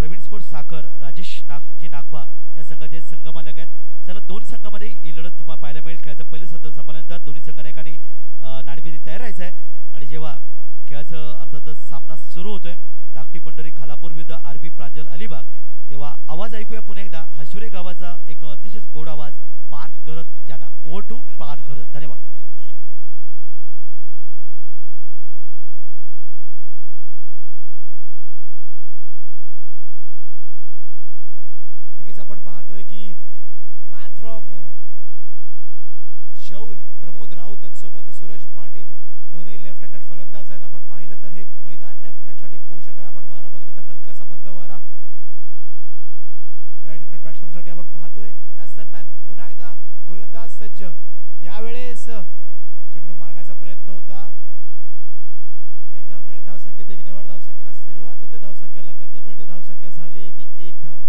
Pravin sports साखर राजेश जी नाखवा या संघाचे संघ मालक आहेत। चला दोन संघामध्ये ही लढत पाहायला मिळेल। खेळाचं पहिलं सत्र संपल्यानंतर दोन्ही संघांनी नाणेफेकी तयार राहायचं आहे आणि जेव्हा खेळाचं अर्थातच सामना सुरू होतोय धाकटी पंढरी खालापूर विरुद्ध आरबी प्रांजल अलिबाग, तेव्हा आवाज ऐकूया पुन्हा एकदा हशुरे गावाचा एक अतिशय गोड आवाज पार्थ घरत यांना। ओव्हर टू पार्थ घरत। धन्यवाद। नक्कीच आपण पाहतोय की मॅन फ्रॉम शौल प्रमोद राऊत तत्सोबत सूरज पाटील दोन्ही लेफ्ट हँडेड फलंदाज आहेत। आपण पाहिलं तर हे मैदान लेफ्ट हँडेडसाठी एक पोषक आहे। आपण वारा बघितलं तर हलकासा मंद वारा राईट हँडेड बॅट्समनसाठी आपण पाहतोय। त्याच दरम्यान पुन्हा एकदा गोलंदाज सज्ज, यावेळेस चेंडू मारण्याचा प्रयत्न होता। एकदा मिळेल धावसंख्येत एक निवड, धावसंख्येला सुरुवात होते, धावसंख्येला कधी मिळते, धावसंख्या झाली आहे ती 1 धाव।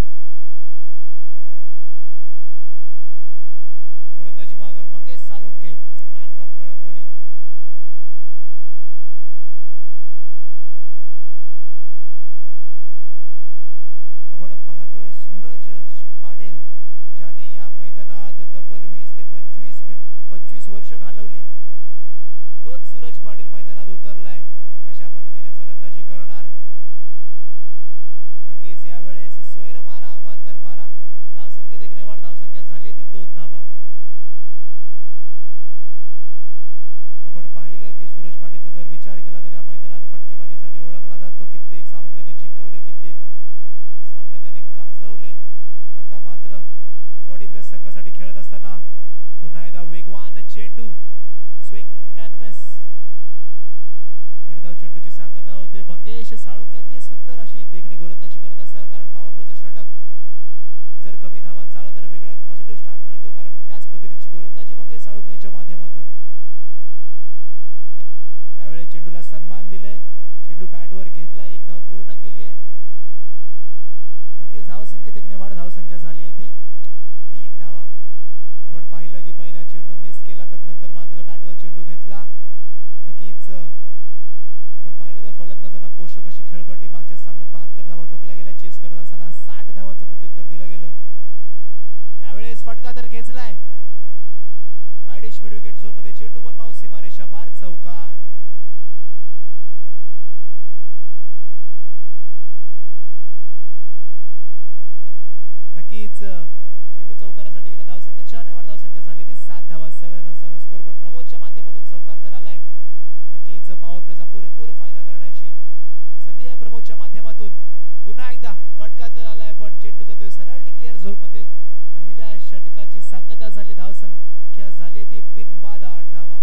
गोलंदाजी मागर मंगेश साळुंके मॅन फ्रॉम कळंबोली। आपण पाहतोय सूरज पाटील ज्याने या मैदानात तब्बल 20 ते 25 वर्ष घालवली, तोच सूरज पाटील मैदानात उतरलाय। कशा पद्धतीने फलंदाजी करणार, नक्कीच यावेळेस स्वैर मारा अवांतर मारा। धावसंख्येत एक निवड, धावसंख्या झाली ती 2 धावा। आपण पाहिलं की सूरज पाटीलचा जर विचार केला तर या मैदानात फटकेबाजीसाठी ओळखला जातो। कित्येक सामने त्याने जिंकवले, कित्येक सामने त्याने गाजवले। आता मात्र 40+ संघासाठी खेळत असताना पुन्हा एकदा वेगवान चेंडू, स्विंग अँड मिस। निर्धाव चेंडूची सांगता होते मंगेश साळुंके। अतिशय सुंदर अशी देखणी गोलंदाजी करत असताना, कारण पॉवर प्लेचं षटक जर कमी धावांचा आला तर वेगळा एक पॉझिटिव्ह स्टार्ट मिळतो, कारण त्याच पद्धतीची गोलंदाजी मंगेश साळुंकेच्या माध्यमातून। यावेळी चेंडूला सन्मान दिले, चेंडू बॅटवर घेतला, 1 धाव पूर्ण केली आहे। नक्कीच धावसंख्येत एक निवड, धावसंख्या झाली आहे ती 3 धावा। आपण पाहिलं की पहिला चेंडू मिस केला, त्यानंतर मात्र बॅटवर चेंडू घेतला। नक्कीच आपण पाहिलं तर फलंदाजांना पोषक अशी खेळपट्टी, मागच्या सामन्यात 72 धावा ठोकल्या गेल्या, चेस करत असताना 60 धावांचं प्रत्युत्तर दिलं गेलं। यावेळेस फटका तर खेचलाय, वाईडिश मिड विकेट झोन मध्ये चेंडू वन माउस सीमारेषा पार, चौकार। नक्कीच चेंडू चौकारासाठी गेला, धावसंख्या 4 निवड, धावसंख्या झाली ती 7 धावा। 7 रन्स ऑन स्कोर बोर्ड। प्रमोदच्या माध्यमातून चौकार तर आलाय। नक्कीच पॉवर प्लेचा पुरेपूर फायदा करण्याची संधी आहे प्रमोदच्या माध्यमातून। पुन्हा एकदा फटका तर आलाय, पण चेंडू जातोय सरळ डिक्लेअर झोन मध्ये। पहिल्या षटकाची सांगता झाली, धावसंख्या झाली ती बिनबाद 8 धावा।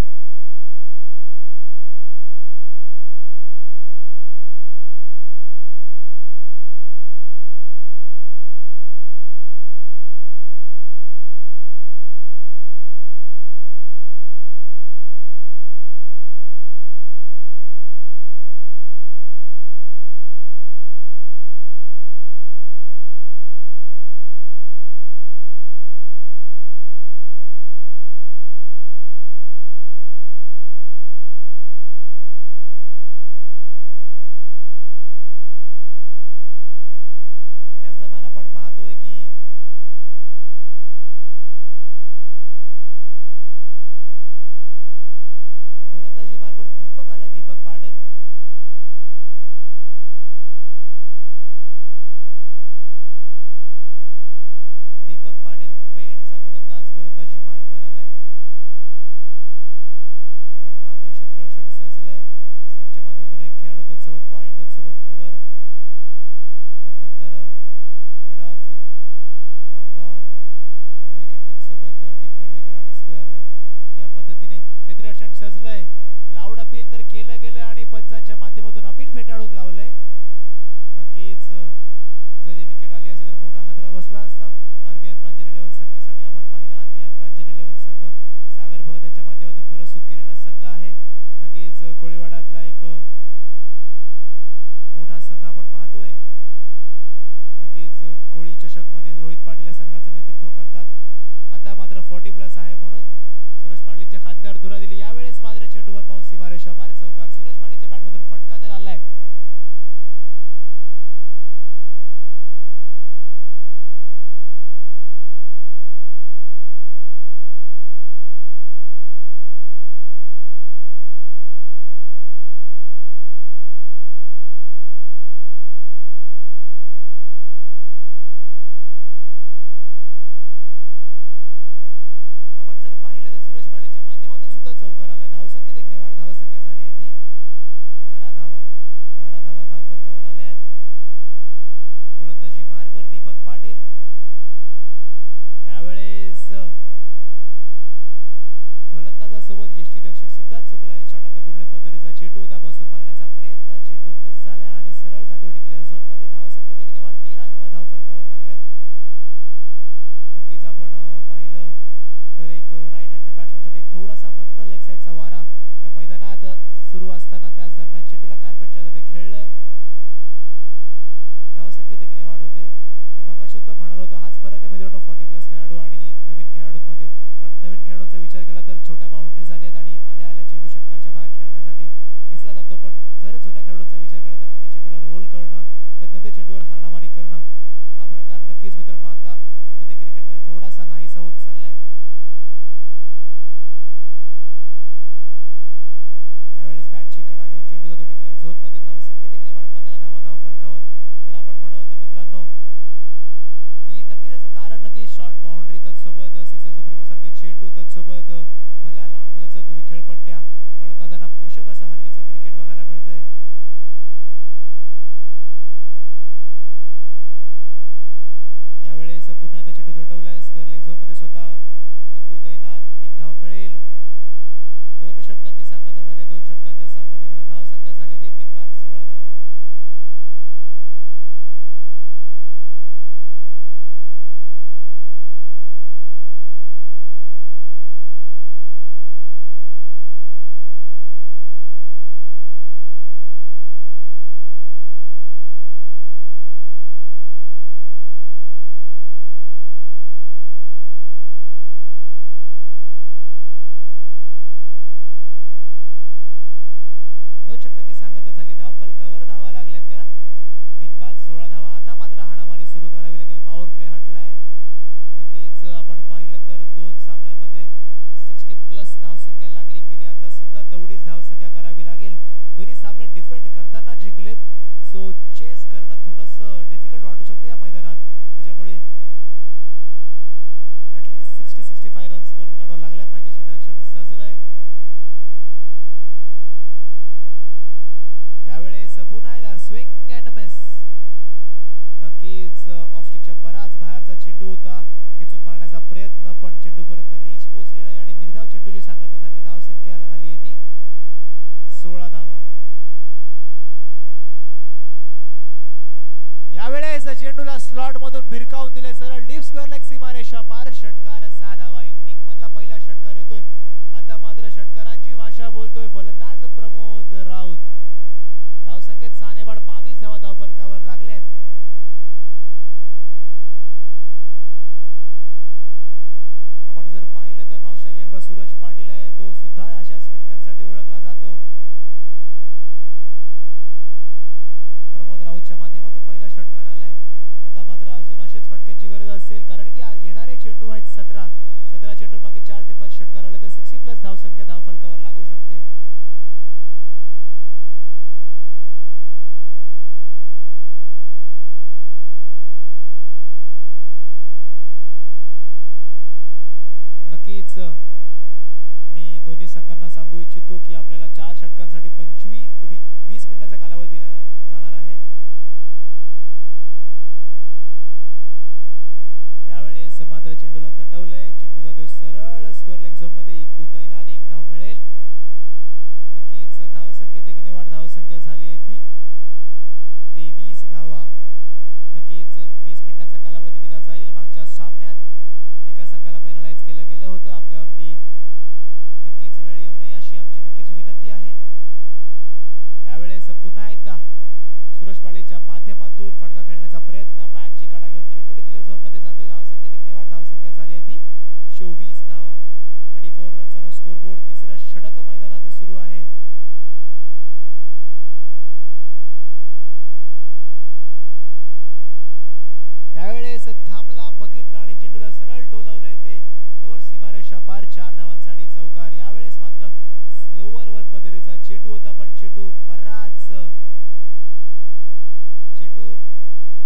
दरम्यान आपण पाहतोय की गोलंदाजी मार्गवर दीपक आला, दीपक पाटील। दीपक पाटील पेणचा गोलंदाज गोलंदाजी मार्गवर आलाय। आपण पाहतोय क्षेत्ररक्षण सजलंय, स्लिपच्या माध्यमातून एक खेळाडू, तत्सोबत पॉइंट, तत्सोबत कव्हर, त्यानंतर mid off long on, mid wicket, तत्सोबत डीप मिड विकेट आणि स्क्वेअर लेग। या पद्धतीने क्षेत्ररक्षण सजलंय। लाऊड अपील तर केलं गेलं आणि पंचांच्या माध्यमातून अपील फेटाळून लावलंय। नक्कीच जरी विकेट आली असती तर मोठा हादरा बसला असता आरव्हीएन प्रांजल 11 संघासाठी। आपण पाहिलं आरव्हीएन प्रांजल 11 संघ सागर भगत यांच्या माध्यमातून पुरस्कृत केलेला संघ आहे। नक्कीच कोळीवाड्यातला एक मोठा संघ आपण पाहतोय। नक्कीच कोळी चषक मध्ये रोहित पाटील या संघाचं नेतृत्व करतात। आता मात्र 40+ आहे म्हणून सूरज पाटीलच्या खांद्यावर धुरा दिली। यावेळेस मात्र चेंडू वन बाउंस सीमारेषा पार, चौकार। सूरज पाटीलच्या बॅटमधून फटका तर आलाय। त्यासोबत यष्टीरक्षक सुद्धा चुकलाय. शॉट ऑफ द गुडले पद्धतीचा चेंडू होता, बसून मारण्याचा प्रयत्न, चेंडू मिस झालाय आणि सरळ जातो डिक्लेअर झोन मध्ये. धावसंख्येत एक निवाड, 13 धावा धाव फलकावर लागल्यात. नक्कीच आपण पाहिलं तर एक राईट हँडेड बॅट्समनसाठी एक थोडासा मंद लेग साईडचा वारा या मैदानात सुरू असताना त्याच दरम्यान चेंडूला कार्पेटच्या जाते खेळलंय. धावसंख्येत एक निवाड होते. मी मगाशी सुद्धा म्हणालो होतो हाच फरक आहे मित्रांनो 40+ खेळाडू आणि नवीन खेळाडूंमध्ये. कारण नवीन खेळाडूंचा विचार केला तर छोट्या बाउंड्रीज आल्या आहेत आणि आल्या चेंडू षटकाराच्या बाहेर खेळण्यासाठी खेचला जातो. पण जर जुन्या खेळाडूंचा विचार केला तर आधी चेंडूला रोल करणं, त्यानंतर चेंडूवर हाणामारी करणं, हा प्रकार नक्कीच मित्रांनो आता आधुनिक क्रिकेटमध्ये थोडासा नाहीसा होत चाललाय. यावेळेस बॅटची कडा घेऊन चेंडू जातो डिक्लेअर झोन मध्ये. धावसंख्येत एक निवाड, 15 धावा धाव फलकावर. तर आपण म्हणतो मित्रांनो की नक्कीच याचं कारण नक्की शॉर्ट बाउंड्री, तत्सोबत सिक्सर सुप्रीमो सारखे चेंडू, तत्सोबत भल्या लांबलचक खेळपट्ट्या, फलंदाजांना पोषक असं हल्लीचं क्रिकेट बघायला मिळतंय. यावेळेस पुन्हा एकदा चेंडू झटवलाय स्क्वेअर लेग झोन मध्ये. स्वतः इकू तैनात, एक धाव मिळेल. 2 षटकांची सांगता झाली. 2 षटकांच्या सांगतेनंतर धावसंख्या झाली ती बिनबाद 16 धावा. षटकांची सांगता झाली. धाव फलकावर धावा लागल्या त्या बिनबाद 16 धावा. आता मात्र हाणामारी सुरू करावी लागेल. पॉवर प्ले हटलाय. नक्कीच आपण पाहिलं तर 2 सामन्यांमध्ये 60+ धावसंख्या लागली गेली. आता सुद्धा तेवढीच धावसंख्या करावी लागेल. दोन्ही सामने डिफेंड करताना जिंकलेत. सो चेस करणं थोडंसं डिफिकल्ट वाटू शकतं या मैदानात. त्याच्यामुळे ॲटलिस्ट 60-65 रन स्कोर काढावा लागल्या पाहिजे. क्षेत्ररक्षण सजलंय. यावेळेस पुन्हा एकदा स्विंग अँड मिस. नक्कीच ऑफस्टिकच्या बराच बाहेरचा चेंडू होता. खेचून मारण्याचा प्रयत्न, पण चेंडूपर्यंत रीच पोहोचली नाही आणि निर्धाव चेंडूची सांगता झाली. धावसंख्या झाली आहे ती 16 धावा. यावेळेस चेंडूला स्लॉट मधून भिरकावून दिले सरळ डीप स्क्वेअर लेग सीमारेषा पार. षटकार 6 धावा. इनिंग मधला पहिला षटकार येतोय. आता मात्र षटकारांची भाषा बोलतोय फलंदाज प्रमोद राऊत. धावसंख्येत 6 निवाड, 22 धावा धाव फलकावर लागल्यात. आपण जर पाहिलं तर नॉन स्ट्राइक एंडवर सूरज पाटील आहे. तो सुद्धा अशाच फटक्यांसाठी ओळखला जातो. प्रमोद राऊतच्या माध्यमातून पहिला षटकार आलाय. आता मात्र अजून असेच फटक्यांची गरज असेल कारण की येणारे चेंडू आहेत 17 चेंडू मागे 4 ते 5 षटकार आले तर 60+ धावसंख्या धाव फलकावर लागू शकते. नक्कीच मी दोन्ही संघांना सांगू इच्छितो की आपल्याला 4 षटकांसाठी 20 मिनिटांचा कालावधी दिला जाणार आहे. यावेळेस मात्र चेंडूला तटवलंय. चेंडू जातोय सरळ स्क्वेअर लेग झोन मध्ये. इकू तैनात, एक धाव मिळेल. नक्कीच धावसंख्येत एक निवाड. धावसंख्या झाली आहे ती 23 धावा. नक्कीच 20 मिनिटांचा कालावधी दिला जाईल. मागच्या सामन्यात एका संघाला पेनलाइज केलं गेलं होतं. आपल्यावरती नक्कीच वेळ येऊ नये अशी आमची नक्कीच विनंती आहे. यावेळेस पुन्हा एकदा सुरेश पाटीलच्या माध्यमातून फटका खेळण्याचा प्रयत्न. बॅटची कडा घेऊन चेंडू डिक्लेअर झोन मध्ये जातोय. धावसंख्येत एक निवाड. धावसंख्या झाली आहे ती 24 धावा. 24 रन्स ऑन स्कोरबोर्ड. तिसरं षटक मैदानात सुरू आहे. यावेळेस थांबला, बघितला आणि चेंडूला सरळ टोलवलंय ते कव्हर सीमारेषा पार. 4 धावांसाठी चौकार. यावेळेस मात्र स्लोवर वर पद्धतीचा चेंडू होता, पण चेंडू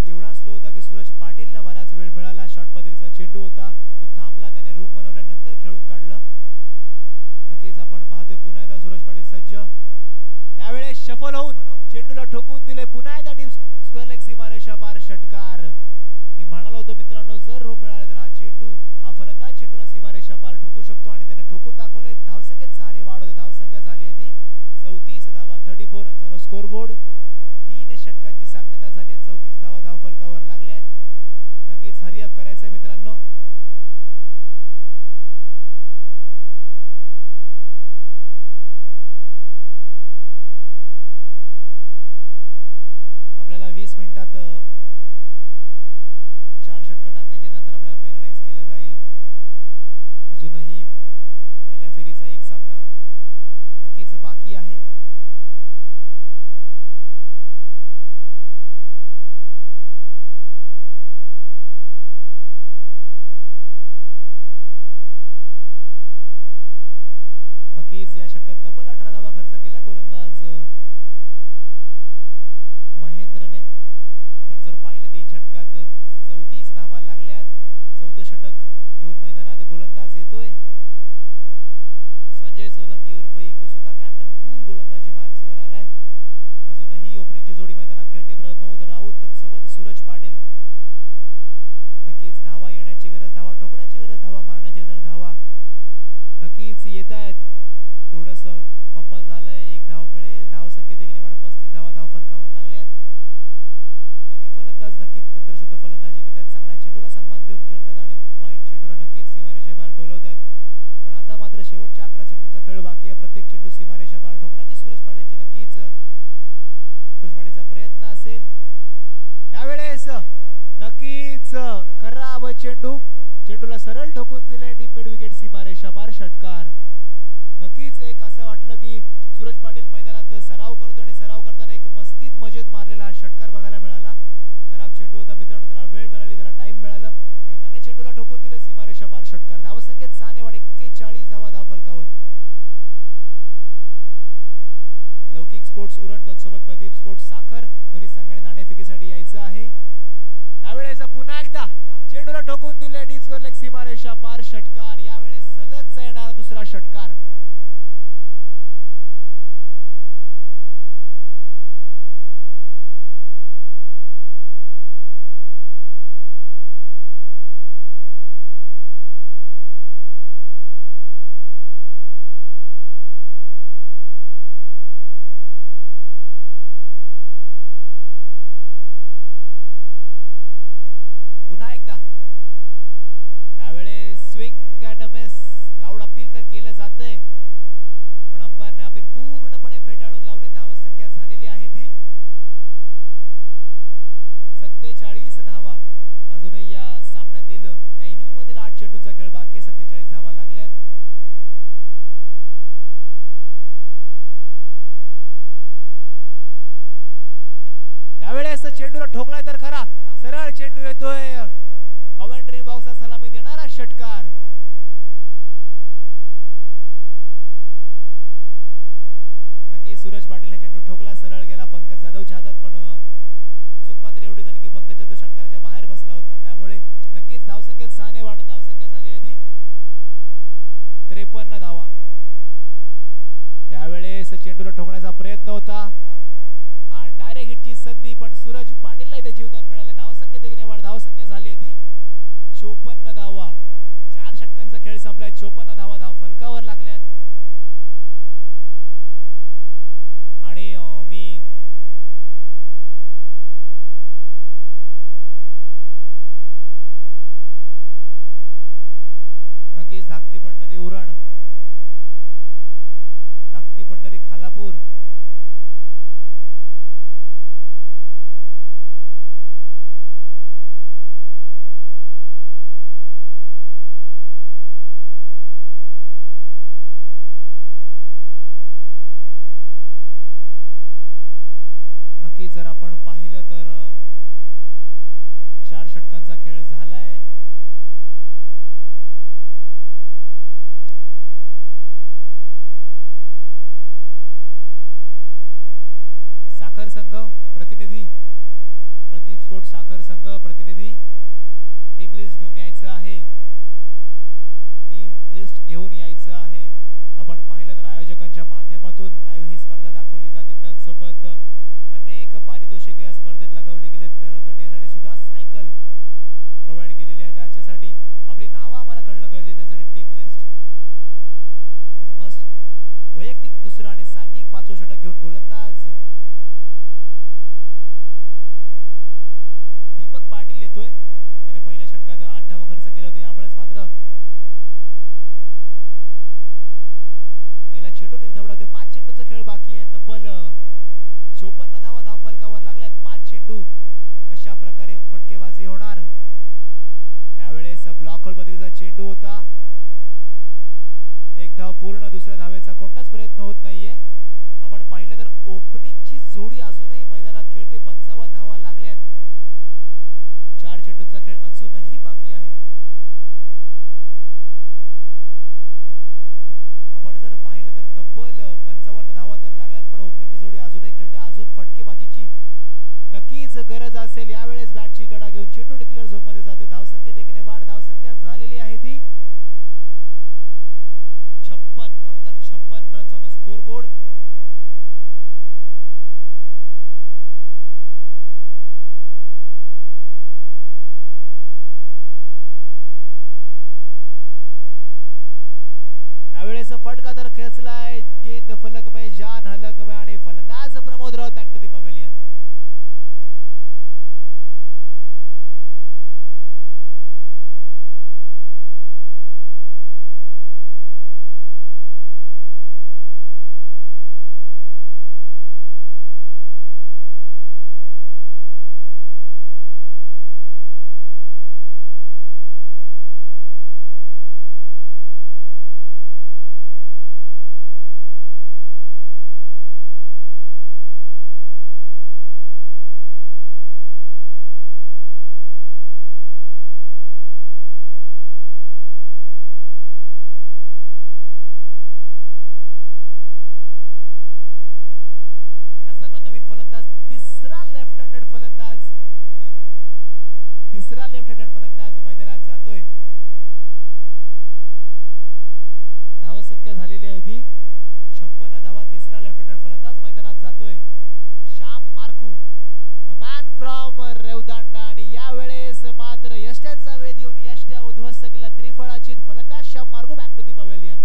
एवढा स्लो होता की सूरज पाटीलला बराच वेळ मिळाला. शॉर्ट पद्धतीचा चेंडू होता, तो थांबला. त्याने रूम बनवल्यानंतर खेळून काढलं. नक्कीच आपण पाहतोय पुन्हा एकदा सूरज पाटील सज्ज. यावेळेस शफल होऊन चेंडूला ठोकून दिले. पुन्हा एकदा डीप स्क्वेअर लेग सीमारेषा पार षटकार. मी म्हणालो होतो मित्रांनो जर रूम मिळाले तर हा फलंदाज चेंडूला सीमारेषा पार ठोकू शकतो आणि त्याने ठोकून दाखवले. धावसंख्येत हरी अप करायचं आहे मित्रांनो. आपल्याला 20 मिनिटात 4 षटकं टाकायचे, नंतर आपल्याला पेनलाइज केलं जाईल. अजूनही पहिल्या फेरीचा एक सामना नक्कीच बाकी आहे. नक्कीच या षटकात तब्बल 18 धावा खर्च केल्या गोलंदाज महेंद्रने. आपण जर पाहिलं 3 षटकात 34 धावा लागल्यात. चौथं षटक घेऊन मैदानात गोलंदाज येतोय संजय सोलंकी उर्फ इको, स्वतः कॅप्टन कूल गोलंदाजी मार्क्सवर आलाय. अजूनही ओपनिंगची जोडी मैदानात खेळते प्रमोद राऊत सोबत सूरज पाटील. नक्कीच धावा येण्याची गरज, धावा ठोकण्याची गरज, धावा मारण्याची जण धावा नक्कीच येत आहेत. थोडस फंबल झालंय, एक धाव मिळेल. धावसंख्येत एक निवड 35 धावा धावफलकावर लागल्यात. दोन्ही फलंदाज नक्कीच तंत्रशुद्ध फलंदाजी करतात, चांगल्या चेंडूला सन्मान देऊन खेळतात आणि वाईट चेंडूला नक्कीच सीमारेषे पार टोलवतात. पण आता मात्र शेवटच्या 11 चेंडूंचा खेळ बाकी आहे. प्रत्येक चेंडू सीमारेषा पार ठोकण्याची सूरज पाटीलची नक्कीच सूरज पाटीलचा प्रयत्न असेल. यावेळेस नक्कीच खराब चेंडू, चेंडूला सरळ ठोकून दिले. डीप मिड विकेट सीमारेषा पार षटकार. नक्कीच एक असं वाटलं की सूरज पाटील मैदानात सराव करतो आणि सराव करताना एक मस्तीत मजेत मारलेला हा षटकार बघायला मिळाला. खराब चेंडू होता मित्रांनो, त्याला वेळ मिळाली, त्याला टाइम मिळालं आणि त्याने चेंडूला ठोकून दिले सीमारेषा पार षटकार. धावसंख्येत 6 निवड 41 धावा धावफलकावर. लौकिक स्पोर्ट्स उरण त्यासोबत प्रदीप स्पोर्ट्स साखर दोन्ही संघाने नाणेफेकीसाठी यायचं आहे. यावेळेस पुन्हा एकदा चेंडूला ठोकून दिले डी स्क्वेअर लेग सीमारेषा पार षटकार. यावेळेस सलगचा येणारा दुसरा षटकार. पुन्हा एकदा यावेळेस swing and miss. Loud appeal तर केलं जातंय पण अंपायरने अपील पूर्णपणे फेटाळून लावले. धावसंख्या झालेली आहे ती 47 धावा. अजूनही या सामन्यातील त्या इनिंगमधील 8 चेंडूंचा खेळ बाकी आहे. 47 धावा लागल्यात. यावेळेस चेंडूला ठोकलाय तर खरा, सरळ चेंडू येतोय. कमेंट्री बॉक्सला सलामी देणारा षटकार. नक्की सूरज पाटील हे चेंडू ठोकला, सरळ गेला पंकज जाधवच्या हातात. पण चूक मात्र एवढी झाली की पंकज जाधव षटकाराच्या बाहेर बसला होता. त्यामुळे नक्कीच धावसंख्येत 6 ने वाढत धावसंख्या झाली आहे ती 53 धावा. यावेळेस चेंडूला ठोकण्याचा प्रयत्न होता आणि डायरेक्ट हिटची संधी, पण सूरज पाटीलला इथे जीवदान मिळाले. धावसंख्येत एक ने वाढ धावसंख्या झाली आहे ती 54 धावा. 4 षटकांचा खेळ संपलाय. 54 धावा धावफलकावर लागल्यात. आणि मी नक्कीच धाकटी पंढरी उरण, धाकटी पंढरी खालापूर, नक्की जर आपण पाहिलं तर 4 षटकांचा खेळ झालाय. साखर संघ प्रतिनिधी, प्रदीप स्पोर्ट्स साखर संघ प्रतिनिधी टीम लिस्ट घेऊन यायचं आहे. टीम लिस्ट घेऊन यायचं आहे. आपण पाहिलं तर आयोजकांच्या माध्यमातून लाईव्ह ही स्पर्धा दाखवली जाते. त्यासोबत अनेक पारितोषिके या स्पर्धेत लगावली गेले. प्लेयर ऑफ द डे साठी सुद्धा सायकल प्रोव्हाइड केलेली आहे. त्याच्यासाठी आपली नावं आम्हाला कळणं गरजेचं आहे. त्यासाठी टीम लिस्ट इज मस्ट. वैयक्तिक दुसरं आणि सांघिक 5वं षटक घेऊन गोलंदाज दीपक पाटील येतोय. त्याने पहिल्या षटकात गेलं होतं. यामुळेच मात्र पहिला चेंडू निर्धावला होते. 5 चेंडूचा खेळ बाकी आहे. तब्बल 54 धावा धावफलकावर लागल्यात. 5 चेंडू कशा प्रकारे फटकेबाजी होणार. यावेळेस ब्लॉक होल बदलीचा चेंडू होता. एक धाव पूर्ण. दुसऱ्या धावेचा कोणताच प्रयत्न होत नाहीये. आपण पाहिलं तर ओपनिंगची जोडी अजूनही मैदानात खेळते. 55 धावा लागल्यात. 4 चेंडूंचा खेळ अजूनही बाकी आहे. आपण जर पाहिलं तर तब्बल 55 धावा तर लागल्यात, पण ओपनिंगची जोडी अजूनही खेळते. अजून फटकेबाजीची नक्कीच गरज असेल. यावेळेस बॅटची गडा घेऊन चेंडू डिक्लेअर झोन मध्ये जातो. धावसंख्येत एकने वाढ. धावसंख्या झालेली आहे ती 56. अब तक 56 रन्स ऑन स्कोर बोर्ड. यावेळेस फटका तर खेचलाय. गेंद फलक में जान हलक में आणि फलंदाज Pramod Raut back to the pavilion. तिसरा लेफ्ट हँडेड फलंदाज मैदानात जातोय. धावसंख्या झालेली आहे ती 56 धावा. तिसरा लेफ्ट हँडेड फलंदाज मैदानात जातोय. Shyam Marku, a man from Revdanda. आणि यावेळेस मात्र यष्ट्याचा वेध येऊन यष्ट्या उद्ध्वस्त केला. त्रिफळाची फलंदाज Shyam Marku back to the pavilion.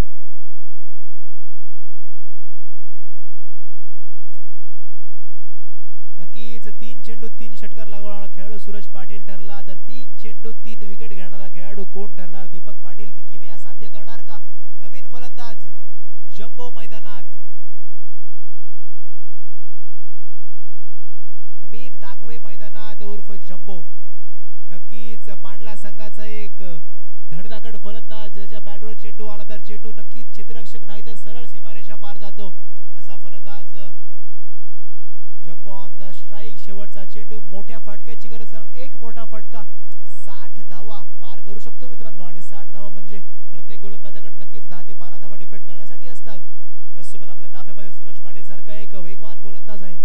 नक्कीच 3 चेंडू 3 षटकार लागवणारा खेळाडू सूरज पाटील ठरला. तर 3 चेंडू 3 विकेट घेणारा खेळाडू कोण ठरणार. दीपक पाटील ती किमया साध्य करणार का. नवीन फलंदाज जंबो मैदानात. अमीर दाखवे मैदानात उर्फ जंबो. नक्कीच मांडला संघाचा एक धडधाकड फलंदाज. ज्याच्या बॅटवर चेंडू आला तर चेंडू नक्कीच क्षेत्ररक्षक नाही तर सरळ सीमारेषा पार जातो असा फलंदाज जंबो ऑन द स्ट्राइक. शेवटचा चेंडू मोठ्या फटक्याची गरज, कारण एक मोठा फटका 60 धावा पार करू शकतो मित्रांनो. आणि 60 धावा म्हणजे प्रत्येक गोलंदाजाकडे नक्कीच 10 ते 12 धावा डिफेंड करण्यासाठी असतात. त्यासोबत आपल्या ताफ्यामध्ये सूरज पाटील सारखा एक वेगवान गोलंदाज आहे.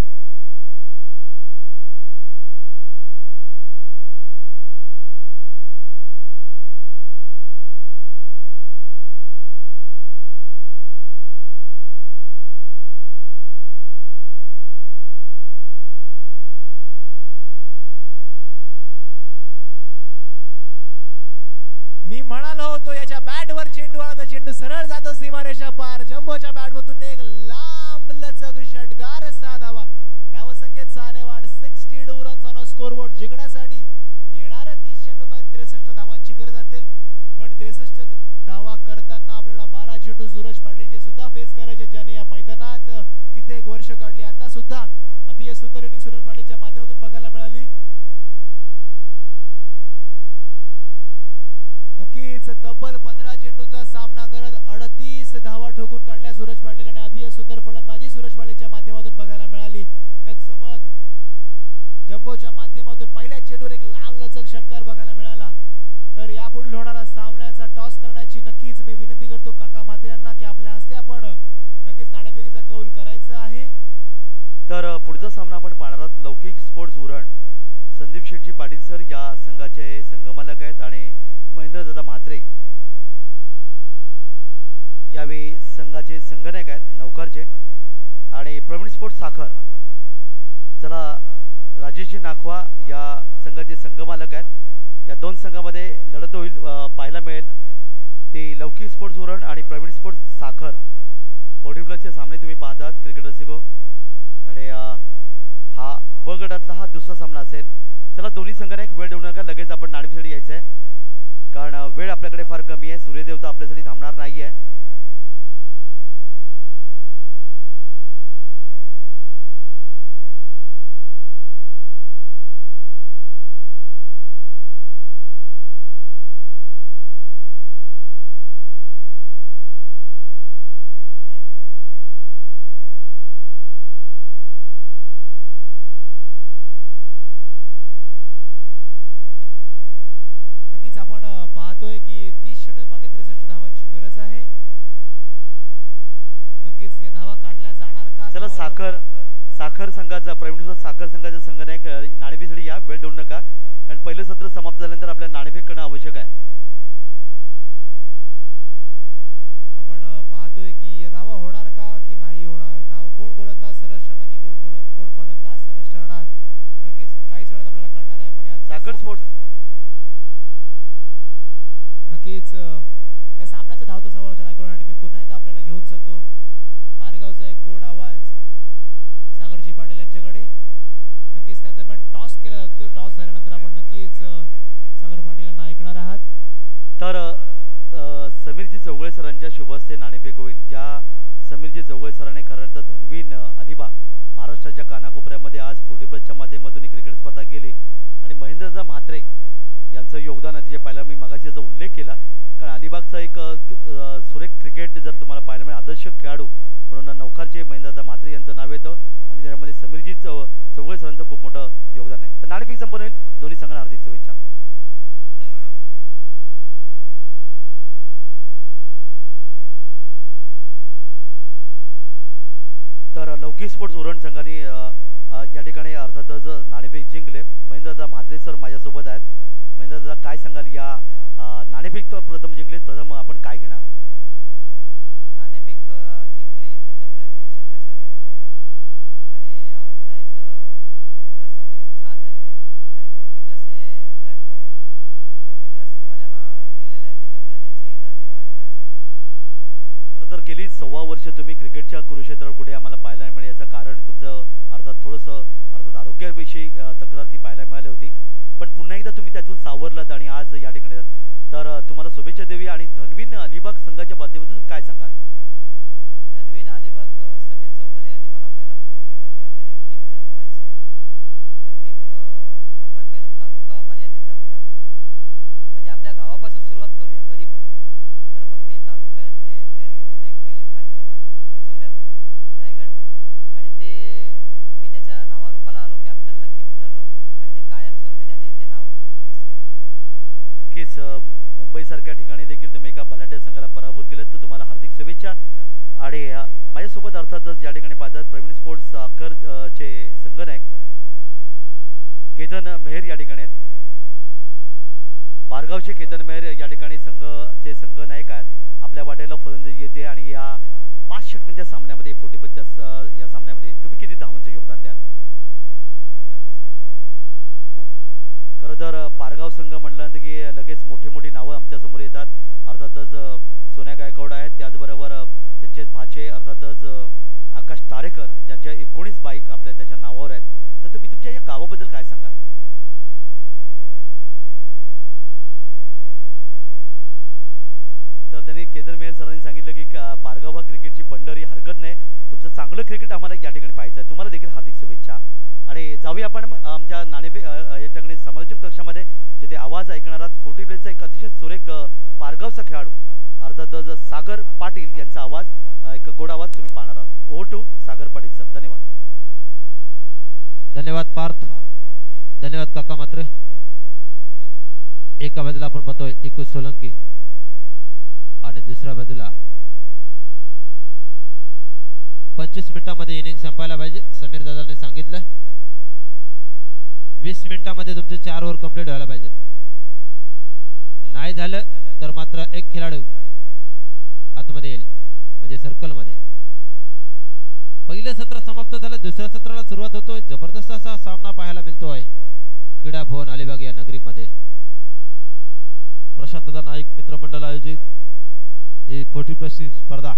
मी म्हणालो होतो याच्या बॅटवर चेंडू आला तर चेंडू सरळ जातो सीमारेषा पार. जंबोच्या बॅटमधून एक लांब लचक षटकार. 6 धावा. धावसंख्येत 6 ने वाढ. 62 रन्स ऑन स्कोरबोर्ड. जिंकण्यासाठी येणाऱ्या 30 चेंडूमध्ये 63 धावांची गरज असेल, पण 63 धावा करताना आपल्याला 12 चेंडू सूरज पाटीलचे सुद्धा फेस करायचे, ज्याने या मैदानात कित्येक वर्ष काढली. आता सुद्धा अतिशय सुंदर इनिंग सूरज पाटीलच्या माध्यमातून बघायला मिळाली. नक्कीच तब्बल 15 चेंडूंचा सामना करत 38 धावा ठोकून काढल्या सूरज पाटील. आणि अतिशय सुंदर फलंदाजी सूरज पाटीलच्या माध्यमातून बघायला मिळाली. त्याचसोबत जंबोच्या माध्यमातून पहिल्या चेंडूवर एक लांब लचक षटकार बघायला मिळाला. तर यापुढील होणारा सामन्याचा टॉस करण्याची नक्कीच मी विनंती करतो काका म्हात्रे यांना की आपल्या हस्ते आपण नक्कीच नाणेफेकीचा कौल करायचा आहे. तर पुढचा सामना आपण पाहणार आहोत. लौकिक स्पोर्ट्स उरण. संदीप शेटजी पाटील सर या संघाचे संघमालक आहेत आणि महेंद्रदादा म्हात्रे यावेळी संघाचे संघनायक आहेत नौकारचे. आणि प्रवीण स्पोर्ट्स साखर. चला राजेशजी नाखवा या संघाचे संघमालक आहेत. या दोन संघामध्ये लढत होईल पाहायला मिळेल ते लौकिक स्पोर्ट्स उरण आणि प्रवीण स्पोर्ट्स साखर. 40+ सामने तुम्ही पाहतात क्रिकेट रसिको. आणि हा ब गटातला हा दुसरा सामना असेल. चला दोन्ही संघांना एक वेळ देऊ नका, लगेच आपण नाणेफेकीसाठी यायचं आहे. कारण वेळ आपल्याकडे फार कमी आहे. सूर्यदेवता आपल्यासाठी थांबणार नाहीये. नक्कीच आपण पाहतोय की 30 षटक मागे 63 धावांची गरज आहे. नक्कीच या धावा काढल्या जाणार का? चला साखर संघाचा प्रवीण साखर संघाचा संघनायक नाणेफेकसाठी या. वेळ देऊ नका कारण पहिलं सत्र समाप्त झाल्यानंतर आपल्याला नाणेफेक करणं आवश्यक आहे. आपण पाहतोय की या धावा होणार का की नाही होणार. धाव कोण गोलंदाज सरस ठरणार की कोण फलंदाज सरस ठरणार नक्कीच काहीच वेळात आपल्याला कळणार आहे. पण या साखर स्पोर्ट्स नक्कीच या सामन्याचा धावता समालोचन ऐकण्यासाठी मी पुन्हा एकदा आपल्याला घेऊन चलतो. पारगावचा एक गोड आवाज सागरजी पाटील यांच्याकडे. नक्कीच त्या दरम्यान टॉस केला जातो. टॉस झाल्यानंतर आपण नक्कीच सागर पाटील यांना ऐकणार आहात. तर समीरजी चौगळे सरांच्या शुभहस्ते नाणेफेक होईल. ज्या समीरजी चौगळे सरांनी खरं तर धन्वीन अलिबाग महाराष्ट्राच्या कानाकोपऱ्यामध्ये आज 40+ माध्यमातून क्रिकेट स्पर्धा केली आणि महेंद्रदा म्हात्रे यांचं योगदान अतिशय पाहायला मी मगाशी त्याचा उल्लेख केला. कारण अलिबागचा एक सुरेख क्रिकेट जर तुम्हाला पाहायला मिळेल आदर्श खेळाडू म्हणून नौकारचे महेंद्रदा म्हात्रे यांचं नाव येतं आणि त्याच्यामध्ये समीरजी चौगळे सरांचं खूप मोठं योगदान आहे. तर नाणेफेक संपन्न होईल. दोन्ही संघांना हार्दिक शुभेच्छा. तर लौकिक स्पोर्ट्स उरण संघाने या ठिकाणी अर्थातच नाणेफेक जिंकले. महेंद्रदा म्हात्रे सर माझ्यासोबत आहेत. महेंद्रदा काय सांगाल या नाणेफेक तर प्रथम जिंकलेत. प्रथम आपण काय घेणार? नाणेफेक जिंकली त्याच्यामुळे मी क्षेत्ररक्षण घेणार पहिलं आणि ऑर्गनाइज अगोदरच सांगतो की छान झालेलं आहे आणि 40+ हे प्लॅटफॉर्म 40+ वाल्यांना दिलेलं आहे त्याच्यामुळे त्यांची एनर्जी वाढवण्यासाठी. खरं तर गेली 1.25 वर्ष तुम्ही क्रिकेटच्या कुरुक्षेत्रावर कुठे आम्हाला पाहायला मिळेल. याचं कारण तुमचं अर्थात आरोग्याविषयी तक्रार ती पाहायला मिळाली होती. पण पुन्हा एकदा तुम्ही त्यातून सावरलात आणि आज या ठिकाणी तर तुम्हाला शुभेच्छा देवी. आणि धन्वीन अलिबाग संघाच्या माध्यमातून काय सांगाल? धन्वीन अलिबाग समीर चौगुले यांनी मला पहिला फोन केला की आपल्याला एक टीम जमवायची आहे. तर मी बोललो आपण पहिलं तालुका मर्यादित जाऊया म्हणजे आपल्या गावापासून सुरुवात करूया कधी पण. तर मग मी तालुक्यातले प्लेयर घेऊन एक पहिली फायनल मारली विचुंब्यामध्ये रायगडमध्ये आणि ते मी त्याच्या नावारूपाला आलो. कॅप्टन लकी ठरलो आणि ते कायमस्वरूपी त्यांनी ते नाव फिक्स केलं. नक्कीच मुंबईसारख्या ठिकाणी देखील तुम्ही एका बलाढ्य संघाला पराभूत केलं तर तुम्हाला हार्दिक शुभेच्छा. आणि माझ्यासोबत अर्थातच या ठिकाणी पाहतात प्रवीण स्पोर्ट्स साखरचे संघनायक केतन मेहर या ठिकाणी आहेत. पारगावचे केतन मेहर या ठिकाणी संघाचे संघनायक आहेत. आपल्या वाटेला फलंदाजी येते आणि या 5 षटकांच्या सामन्यामध्ये 40+ या सामन्यामध्ये तुम्ही किती धावांचं योगदान द्याल? 50 ते 60 धावा झाल्या. खरं तर पारगाव संघ म्हटल्यानंतर की लगेच मोठी नावं आमच्यासमोर येतात. अर्थातच सोन्या गायकवाड आहेत. त्याचबरोबर त्यांचे भाचे अर्थातच आकाश तारेकर ज्यांच्या 19 बाईक त्याच्या नावावर आहेत. तर तुम्ही तुमच्या या गावाबद्दल काय सांगाल? पारगावला क्रिकेटची पंढरीच बोलतात त्याच्यामध्ये प्लेयरचे होते काय प्रॉब्लेम. तर त्यांनी केतन मेहर सरांनी सांगितलं की पारगाव हा क्रिकेटची पंढरी हरकत नाही. तुमचं चांगलं क्रिकेट आम्हाला या ठिकाणी पाहायचं आहे. तुम्हाला देखील हार्दिक शुभेच्छा. आणि जाऊया आपण आमच्या नाणेफेक या ठिकाणी समालोचन कक्षामध्ये जिथे आवाज ऐकणार आहात. 40+चा एक अतिशय सुरेख पारगावचा खेळाडू अर्थातच सागर पाटील यांचा आवाज एक गोड आवाज तुम्ही पाहणार आहात. Over to Sagar Patil sir. धन्यवाद. धन्यवाद पार्थ. धन्यवाद काका. मात्र एका बाजूला आपण पाहतोय इकू सोलंकी आणि दुसऱ्या बाजूला 25 मिनिटांमध्ये इनिंग संपायला पाहिजे. समीर दादाने सांगितलं 20 मिनिटांमध्ये तुमचे 4 ओव्हर कंप्लीट व्हायला पाहिजेत. नाही झालं तर मात्र एक खेळाडू आतमध्ये येईल म्हणजे सर्कल मध्ये. पहिले सत्र समाप्त झालं. दुसऱ्या सत्राला सुरुवात होतोय. जबरदस्त असा सामना पाहायला मिळतोय क्रीडा भवन अलिबाग या नगरीमध्ये. प्रशांत दादा नाईक मित्रमंडळ आयोजित ही 40+ स्पर्धा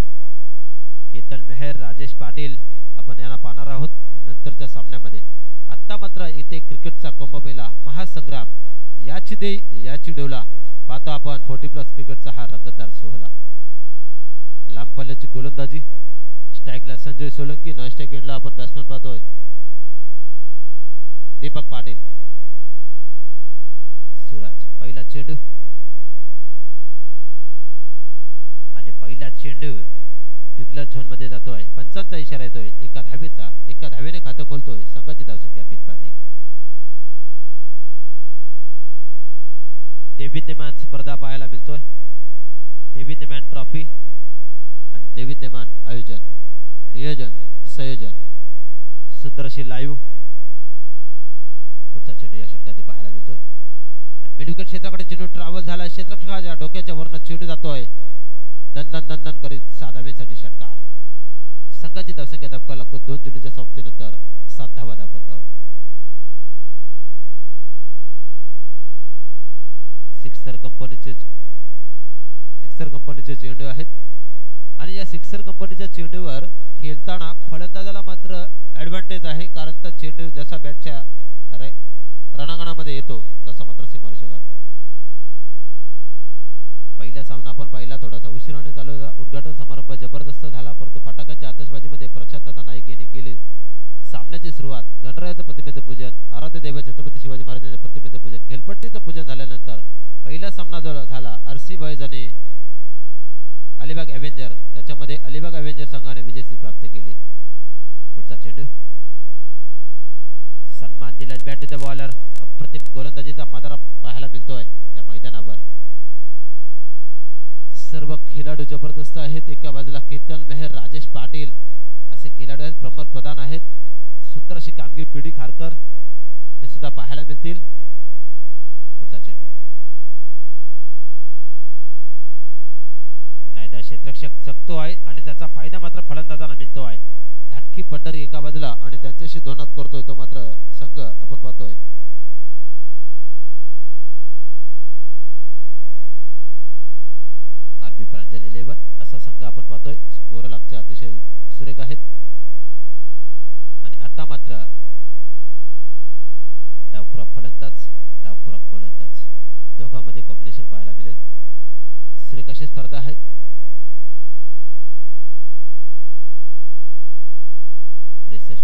केतन मेहर राजेश पाटील आपण यांना पाहणार आहोत नंतरच्या सामन्यामध्ये. आता मात्र इथे क्रिकेटचा कुंभमेळा महासंग्राम याची डोला पाहतो आपण 40+ क्रिकेटचा हा रंगतदार सोहळा. लांब पल्ल्याची गोलंदाजी, स्ट्राईकला संजय सोलंकी, नॉन स्ट्राईक एंडला आपण बॅट्समन पाहतोय दीपक पाटील. सुराज पहिला चेंडू आणि पहिला चेंडू डिक्लेअर झोन मध्ये जातोय. पंचांचा इशारा येतोय एका धावेचा. एका धावेने खातं खोलतोय संघाची धावसंख्या बिनबाद 1. देविद्यमान स्पर्धा पाहायला मिळतोय. देविद्यमान ट्रॉफी आणि देविद्यमान आयोजन, नियोजन, संयोजन, सुंदर अशी लाईव्ह. पुढचा चेंडू या षटकात पाहायला मिळतोय आणि मिडविकेट क्षेत्राकडे चेंडू ट्रॅव्हल झाला. क्षेत्ररक्षकाच्या डोक्याच्या वरनं चेंडू जातोय. दणदण दणदण करीत 7 धावेसाठी षटकार. संघाची धावसंख्या धापका लागतो 2 चेंडूच्या समाप्तीनंतर 7 धावा धापकावर. सिक्सर कंपनीचे चेंडू आहेत आणि या सिक्सर कंपनीच्या चेंडूवर खेळताना फलंदाजाला मात्र ऍडव्हान्टेज आहे, कारण तर चेंडू जसा बॅटच्या रणांगणामध्ये येतो तसा मात्र सीमारेषा गाठतो. पहिला सामना आपण पाहिला, थोडासा उशिराने चालू होता. उद्घाटन समारंभ जबरदस्त झाला, परंतु फटाक्यांच्या आतषबाजीमध्ये प्रशांतता नाईक यांनी केले सामन्याची सुरुवात. गणरायाचं प्रतिमेचं पूजन, आराध्य दैवत छत्रपती शिवाजी महाराजांच्या प्रतिमेचं पूजन, खेळपट्टीचं पूजन झाल्यानंतर पहिला सामना जो झाला RC बॉयज आणि अलिबाग एव्हेंजर, त्याच्यामध्ये अलिबाग एव्हेंजर संघाने विजयश्री प्राप्त केली. पुढचा चेंडू सन्मान दिला बॅट टू द बॉलर. अप्रतिम गोलंदाजीचा मादरा पाहायला मिळतोय या मैदानावर. सर्व खेळाडू जबरदस्त आहेत. एका बाजूला केतन मेहर, राजेश पाटील असे खेळाडू आहेत. प्रमोद प्रधान आहेत. सुंदर अशी कामगिरी पीडी खारकर हे सुद्धा पाहायला मिळतील. पुढचा चेंडू पुन्हा एकदा क्षेत्ररक्षक चकतो आहे आणि त्याचा फायदा मात्र फलंदाजांना मिळतो आहे. धाटकी पंढरी एका बाजूला आणि त्यांच्याशी दोनात करतोय तो मात्र संघ आपण पाहतोय. RB प्रांजल 11 असा संघ आपण पाहतोय. स्कोरल आमचे अतिशय सुरेख आहेत आणि आता मात्र डावखुरा फलंदाज, डावखुरा गोलंदाज दोघांमध्ये कॉम्बिनेशन पाहायला मिळेल. सुरेख अशी स्पर्धा आहे.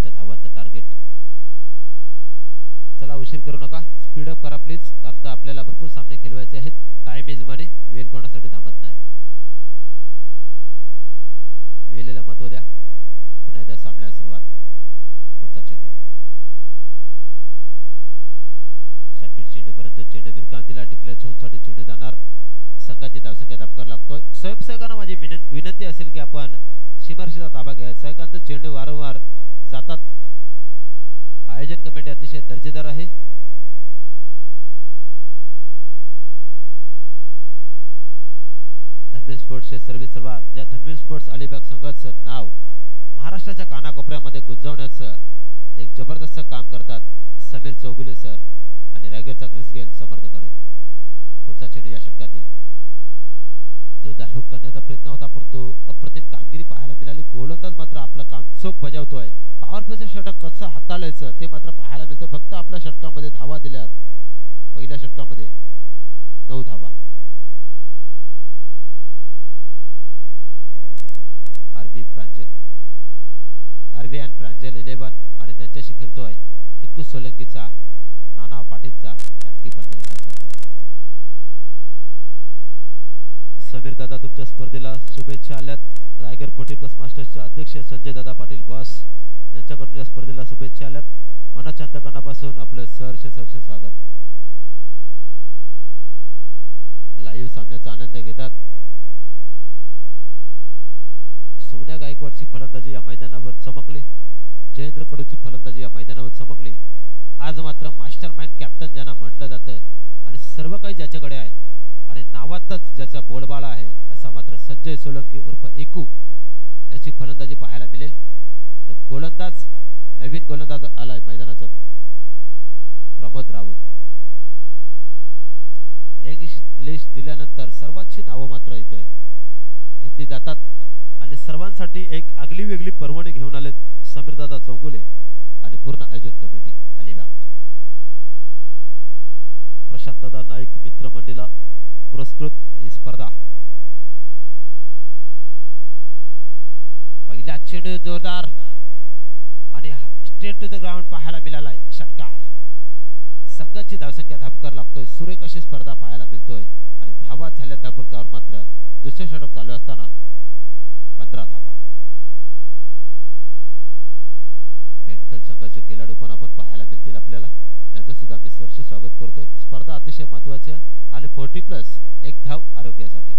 धावांचं टार्गेट. चला उशीर करू नका, स्पीड अप करा प्लीज, कारण आपल्याला भरपूर सामने खेळवायचे आहेत. टाइम इज मनी. वेळ कोणासाठी थांबत नाही. वेळेला महत्व द्या. पुन्हा एकदा सामन्याला सुरुवात. पुढचा चेंडू षटपीठ चेंडूपर्यंत चेंडू भिरकावून दिला. डिक्लेअर झोनसाठी चेंडू जाणार. संघाची धावसंख्या धापकार लागतोय. स्वयंसेवकांना माझी विनंती असेल की आपण सीमारेषेचा ताबा घ्यायचा आहे, कारण चेंडू वारंवार जातात. आयोजन कमिटी अतिशय दर्जेदार आहे. धनवीर स्पोर्ट्सचे सर्वेसर्वा ज्या धनवीर स्पोर्ट्स अलिबाग संघाचं नाव महाराष्ट्राच्या कानाकोपऱ्यामध्ये गुंजवण्याचं एक जबरदस्त काम करतात समीर चौगुले सर आणि रायगडचा क्रिस समर्थ कडू. पुढचा चेंडू या षटकातील जोरदार हुक करण्याचा प्रयत्न होता, परंतु अप्रतिम कामगिरी पाहायला मिळाली. गोलंदाज मात्र आपलं काम चोख बजावतोय. पॉवर प्लेचं षटक कसं हाताळायचं ते मात्र पाहायला मिळतं. फक्त आपल्या षटकामध्ये धावा दिल्यात. पहिल्या षटकामध्ये 9 धावा. RB आणि प्रांजल 11 आणि त्यांच्याशी खेळतोय 21 सोलंकीचा नाना पाटीलचा धाटकी पंढरी हा संघ. समीर दादा तुमच्या स्पर्धेला शुभेच्छा आल्यात. रायगड 40+ मास्टर्सचे अध्यक्ष संजय दादा पाटील बॉस यांच्याकडून या स्पर्धेला शुभेच्छा आल्यात. मनाच्या अंतःकरणापासून आपलं सहर्ष स्वागत. लाईव्ह सामन्याचा आनंद घेतात. सोन्या गायकवाडची फलंदाजी या मैदानावर चमकली. जयेंद्र कडूची फलंदाजी या मैदानावर चमकली. आज मात्र मास्टर माइंड कॅप्टन ज्यांना म्हटलं जातं आणि सर्व काही ज्याच्याकडे आहे आणि नावातच ज्याचा बोलबाला आहे असा मात्र संजय सोलंकी उर्फ एकू याची फलंदाजी पाहायला मिळेल. तर गोलंदाज नवीन गोलंदाज आलाय मैदानाचा प्रमोद राऊत. लिस्ट दिल्यानंतर सर्वांची नावं मात्र इथे घेतली जातात आणि सर्वांसाठी एक आगली वेगळी पर्वणी घेऊन आले समीरदादा चौगुले आणि पूर्ण आयोजन कमिटी अलिबाग. प्रशांतदादा नाईक मित्रमंडळीला पुरस्कृत ही स्पर्धा. पहिला चेंडू जोरदार आणि स्ट्रेट टू द ग्राउंड पाहायला मिळालाय. षटकार. संघाची धावसंख्या धापकर लागतोय. सुरेख अशी स्पर्धा पाहायला मिळतोय आणि धावा झाल्या धापकावर मात्र दुसरे षटक चालू असताना 15 धावा. बेंडकल संघाचे खेळाडू पण आपण पाहायला मिळतील आपल्याला. त्यांचं सुद्धा मी सहर्ष स्वागत करतोय. स्पर्धा अतिशय महत्त्वाची आहे आणि 40+ एक धाव आरोग्यासाठी.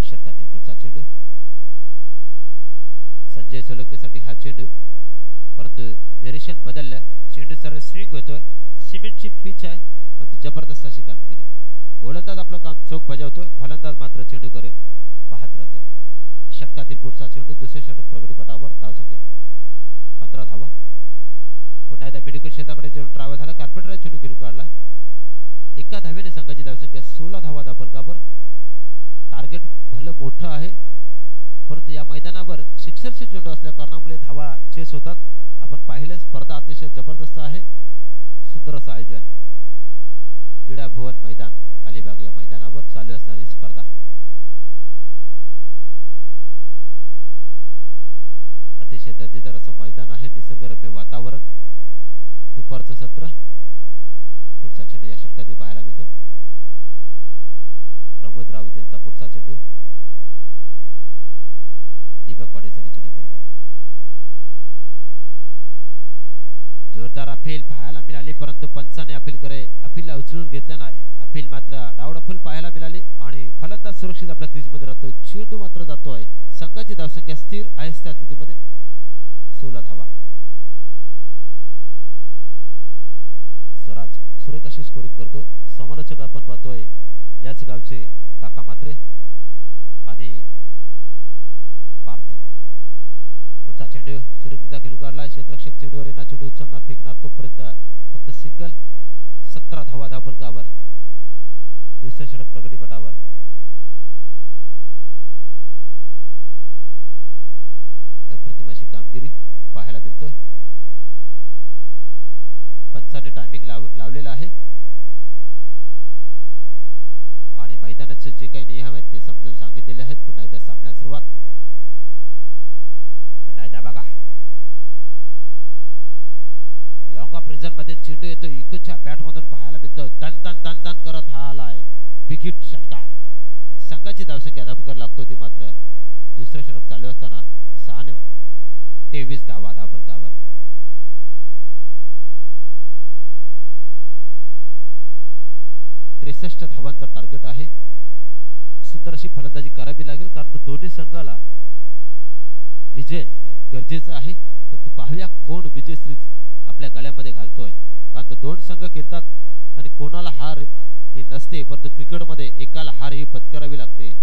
षटकातील पुढचा चेंडू संजय सोलंकेसाठी हा चेंडू, परंतु व्हेरिएशन बदललं. चेंडू सरळ स्विंग होतोय. सिमेंटची पिच आहे परंतु जबरदस्त अशी कामगिरी. गोलंदाज आपलं काम चोख बजावतोय, फलंदाज मात्र चेंडूकडे पाहत राहतोय. षटकातील पुढचा चेंडू दुसरे षटक प्रगतीपटावर. धावसंख्या 15 धावा. पुन्हा एकदा मेडिकल क्षेत्राकडे चेंडू ट्रॅव्हल झाला. कार्पेंटर चेंडू घेऊन काढलाय. एका धावेने संघाची धावसंख्या 16 धावा धापलकावर. टार्गेट भलं मोठं आहे परंतु या मैदानावर सिक्सरचे चेंडू असल्या कारणामुळे धावा चेस होतात. आपण पाहिले स्पर्धा अतिशय जबरदस्त आहे. सुंदर असं आयोजन. क्रीडा भवन मैदान अलिबाग या मैदानावर चालू असणारी स्पर्धा. अतिशय दर्जेदार असं मैदान आहे. निसर्गरम्य वातावरण. दुपारचं सत्र. पुढचा चेंडू या षटकात पाहायला मिळतो. प्रमोद राऊत यांचा पुढचा चेंडू. दीपक पाटीलसाठी चेंडू करतोय. जोरदार अपील पाहायला मिळाली परंतु पंचाने अपीलला उचलून घेतलं नाही. अपील मात्र डावडफुल पाहायला मिळाली आणि फलंदाज सुरक्षित आपल्या क्रीजमध्ये राहतोय. चेंडू मात्र जातोय. संघाची धावसंख्या स्थिर आहे त्या स्थितीमध्ये 16 धावा. स्वराज सुरेख अशी स्कोरिंग करतोय. समालोचक आपण पाहतोय याच गावचे काका म्हात्रे आणि पार्थ. पुढचा चेंडू सुरेखरित्या खेळून काढला. क्षेत्ररक्षक चेंडूवर येणार. चेंडू उचलणार फेकणार तोपर्यंत फक्त सिंगल. 17 धावा धावफलकावर. दुसरे षटक प्रगतीपटावर. अप्रतिम अशी कामगिरी पाहायला मिळतोय. पंचाने टायमिंग लावलेला आहे आणि मैदानाचे जे काही नियम आहेत ते समजून सांगितलेले आहेत. पुन्हा एकदा सामन्यात सुरुवात. पुन्हा एकदा बघा. लॉंग ऑफ रिझन मध्ये चेंडू येतो. इकडच्या बॅट मधून पाहायला मिळतो. दन दन दन दन करत हा आलाय. विकेट. षटकार. संघाची धावसंख्या धापकर लागतो ती मात्र दुसरे षटक चालू असताना 23 धावा धापलकावर. त्रेसष्ट धावांचा टार्गेट आहे. सुंदर अशी फलंदाजी करावी लागेल कारण दोन्ही संघाला विजय गरजेचा आहे. परंतु पाहूया कोण विजयश्री आपल्या गळ्यामध्ये घालतोय. कारण दोन संघ खेळतात आणि कोणाला हार ही नसते परंतु क्रिकेटमध्ये एकाला हार ही पत्करावी लागते.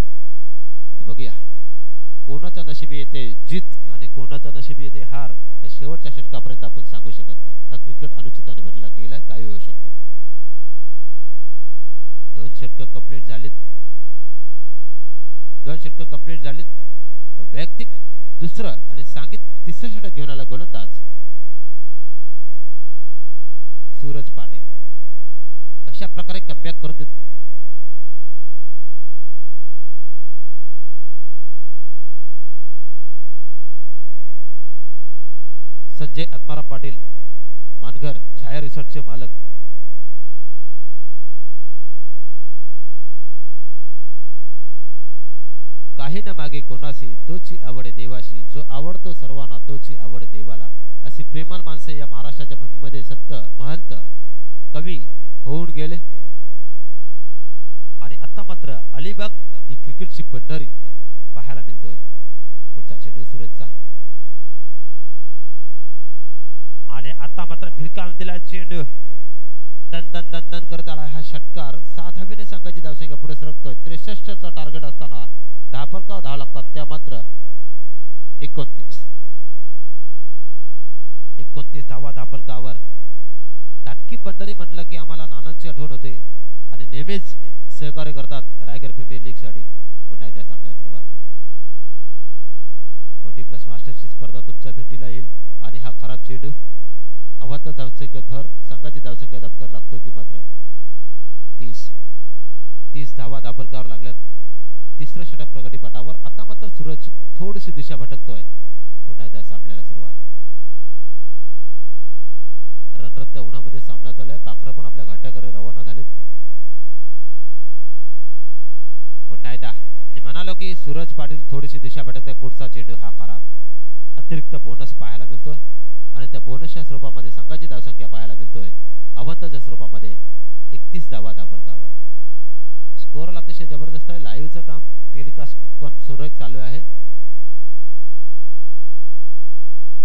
बघूया कोणाच्या नशिबी येते जीत आणि कोणाच्या नशिबी येते हार. या शेवटच्या षटकापर्यंत आपण सांगू शकत नाही. हा क्रिकेट अनुचिताने भरला गेलाय. काही होऊ शकतो. 2 षटक कंप्लीट झालीत. 2 षटक कंप्लीट झालीत तर वैयक्तिक दुसरं आणि सांगित तिसरं षटक घेऊन आला गोलंदाज सूरज पाटील. कशा प्रकारे कमबॅक करून देतो. संजय आत्माराम पाटील मानघर छाया रिसॉर्टचे मालक. काही न मागे कोणासी तोची आवड देवाशी. जो आवडतो सर्वांना तोची आवड देवाला. अशी प्रेमाळ माणसे या महाराष्ट्राच्या भूमीमध्ये संत महंत कवी होऊन गेले आणि आता मात्र अलिबाग ही क्रिकेटची पंढरी पाहायला मिळतोय. पुढचा चेंडू सुरेशचा आणि आता मात्र भिरकावून दिला चेंडू. दन दन दन दन करत आला हा षटकार. 7 धावेने संघाची धावसंख्या पुढे सरकतोय. 63चा टार्गेट असताना धापलकावर धाव लागतात त्या मात्र 29 धावा धापलकावर. धाटकी पंढरी म्हटलं की आम्हाला नानांची आठवण होते आणि नेहमीच सहकार्य करतात रायगड प्रीमियर लीग साठी. पुन्हा एकदा सामन्यात सुरुवात. 40+ मास्टरची स्पर्धा तुमच्या भेटीला येईल आणि हा खराब चेंडू अवांतर धावसंख्येवर संघाची धावसंख्या धापकर लागतोय ती मात्र 30 धावा धाबलकावर लागल्यात तिसरं षटक प्रगतीपटावर आता मात्र सूरज थोडीशी दिशा भटकतोय पुन्हा एकदा सामन्याला सुरुवात रणरणत्या उन्हामध्ये सामना चाललाय पाखरं पण आपल्या घाट्याकडे रवाना झालेत पुन्हा एकदा मी म्हणालो की सूरज पाटील थोडीशी दिशा भटकतोय पुढचा चेंडू हा खराब अतिरिक्त बोनस पाहायला मिळतोय आणि त्या बोनसच्या स्वरूपामध्ये संघाची धावसंख्या पाहायला मिळतोय अवंताच्या स्वरूपामध्ये 31 धावा धाबलकावर स्कोअर अतिशय जबरदस्त आहे लाईव्हचं काम टेलिकास्ट पण सुरेख चालू आहे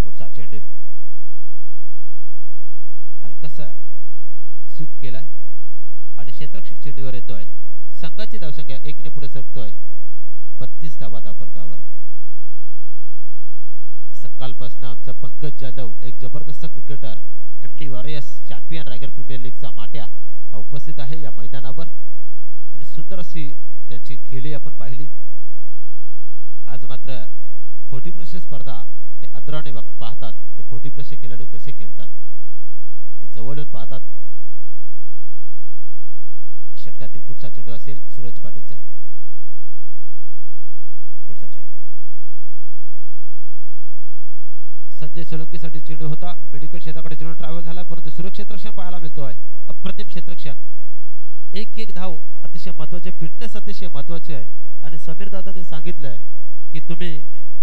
पुढचा चेंडू हलकासा स्वीप केलाय आणि क्षेत्ररक्षक चेंडूवर येतोय संघाची धावसंख्या 1 ने पुढे सरकतोय 32 धावा धाबलकावर सकाळपासून आमचा पंकज जाधव एक जबरदस्त cricketer MT warriors champion Raigad premier लीगचा माट्या हा उपस्थित आहे या मैदानावर आणि सुंदर अशी त्यांची खेळी आपण पाहिली आज मात्र 40+ स्पर्धा ते आदराने पाहतात ते 40+ खेळाडू कसे खेळतात हे जवळून पाहतात षटकातील पुढचा चेंडू असेल सूरज पाटीलचा पुढचा चेंडू संजय सोलंकीसाठी चेंडू होता मेडिकल क्षेत्राकडे चेंडू ट्रॅव्हल झाला परंतु सुरक्षित रक्षण पाहायला मिळतोय अप्रतिम क्षेत्ररक्षण एक धाव अतिशय महत्त्वाचे फिटनेस अतिशय महत्त्वाचे आहे आणि समीर दादाने सांगितलंय की तुम्ही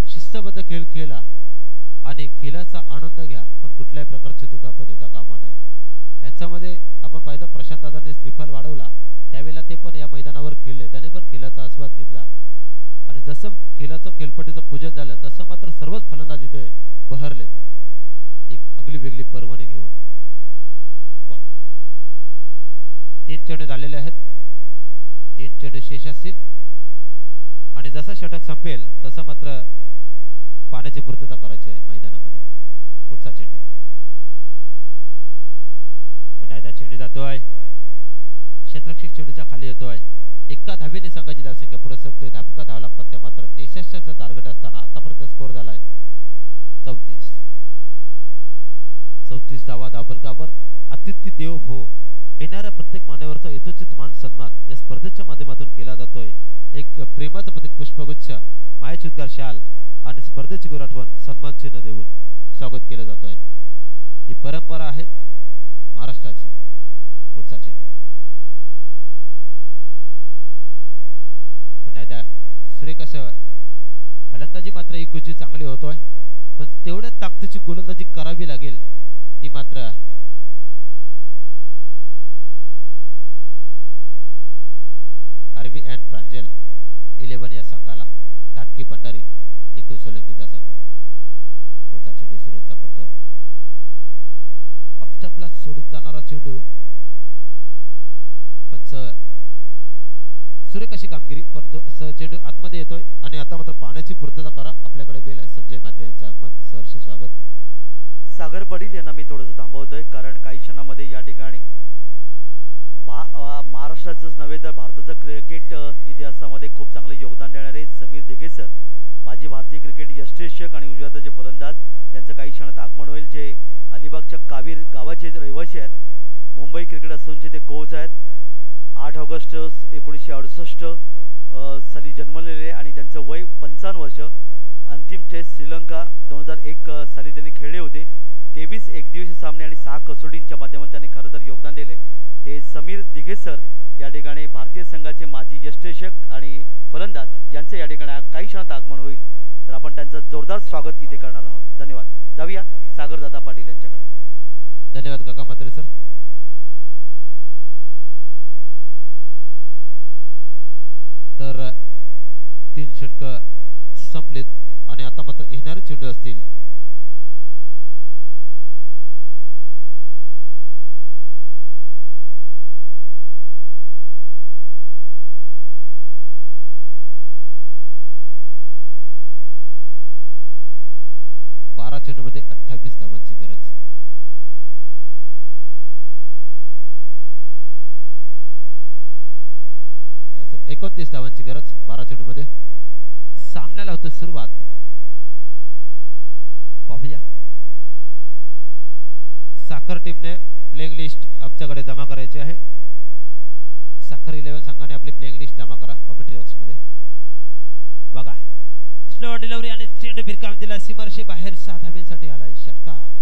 शिस्तबद्ध खेळ खेळा आणि खेळाचा आनंद घ्या पण कुठल्याही प्रकारची दुखापत होता कामा नाही ह्याच्यामध्ये आपण पाहिलं प्रशांत दादाने श्रीफल वाढवला त्यावेळेला ते पण या मैदानावर खेळले त्याने पण खेळाचा आस्वाद घेतला आणि जसं खेळाचं खेळपट्टीचं पूजन झालं तसं मात्र सर्वच फलंदाज इथे बहरलेत एक अगली वेगळी पर्वणी घेऊन 3 चेंडू झालेले आहेत 3 चेंडू शेष असतील आणि जसं षटक संपेल तसं मात्र पाण्याची पूर्तता करायची आहे मैदानामध्ये पुढचा चेंडू पुन्हा एकदा चेंडू जातोय क्षेत्ररक्षक चेंडूच्या खाली येतोय एका धावेने संघाची धावसंख्या पुढे सरकतोय धापका धावा लागतात त्या मात्र 63चा टार्गेट असताना आतापर्यंत स्कोअर झालाय 34 धावा धाबलकावर अतिथी देव भो येणाऱ्या प्रत्येक मान्यवरचा यथोचित मान सन्मान या स्पर्धेच्या माध्यमातून केला जातोय एक प्रेमाचं प्रतीक पुष्पगुच्छ मायाची उद्गार शाल आणि स्पर्धेची गुराठवण सन्मान चिन्ह देऊन स्वागत केलं जातोय ही परंपरा आहे महाराष्ट्राची पुढचा चेंडू पुन्हा एकदा सुरेख असं फलंदाजी मात्र एक गोष्टी चांगली होतोय पण तेवढ्या ताकदीची गोलंदाजी करावी लागेल ती मात्र आरवी एन प्रांजल 11 या संघाला ताटकी भंडारी एक सोलंकीचा संघ पुढचा चेंडू सूरजचा पडतोय ऑफस्टंपला सोडून जाणारा चेंडू पंच सुरेख अशी कामगिरी परंतु चेंडू आतमध्ये येतोय आणि आता मात्र पाण्याची पूर्तता करा आपल्याकडे वेळ आहे संजय म्हात्रे यांचं आगमन सहर्ष स्वागत सागर पाटील यांना मी थोडंसं थांबवतोय कारण काही क्षणामध्ये या ठिकाणी महाराष्ट्राचंच नव्हे तर भारताचं क्रिकेट इतिहासामध्ये खूप चांगलं योगदान देणारे समीर दिघे सर माजी भारतीय क्रिकेट यष्टिरक्षक आणि उजव्याचे फलंदाज यांचं काही क्षणात आगमन होईल जे अलिबागच्या कावीर गावाचे रहिवासी आहेत मुंबई क्रिकेट असोसिएशनचे ते कोच आहेत 8 ऑगस्ट 1968 साली जन्मलेले आणि त्यांचं वय 55 वर्ष अंतिम टेस्ट श्रीलंका 2001 साली त्यांनी खेळले होते 23 एकदिवसीय सामने आणि 6 कसोटींच्या माध्यमातून त्यांनी खरं तर योगदान दिले ते समीर दिघे सर या ठिकाणी भारतीय संघाचे माजी यष्टिरक्षक आणि फलंदाज यांचे या ठिकाणी काही क्षणात आगमन होईल तर आपण त्यांचं जोरदार स्वागत इथे करणार आहोत धन्यवाद जाऊया सागर दादा पाटील यांच्याकडे धन्यवाद काका म्हात्रे सर तर 3 षटकं संपलेत आणि आता मात्र येणारे चेंडू असतील चेंडूमध्ये 28 धावांची गरज 29 धावांची गरज 12 चेंडूमध्ये सामन्याला होते सुरुवात पाहूया साखर टीमने प्लेइंग लिस्ट आमच्याकडे जमा करायची आहे. साखर 11 संघाने आपली प्लेइंग लिस्ट जमा करा कमेंट्री बॉक्स मध्ये. बघा स्लो डिलिव्हरी आणि चेंडू भिरकावून दिला सीमारेषे बाहेर 7 धावांसाठी आलाय षटकार.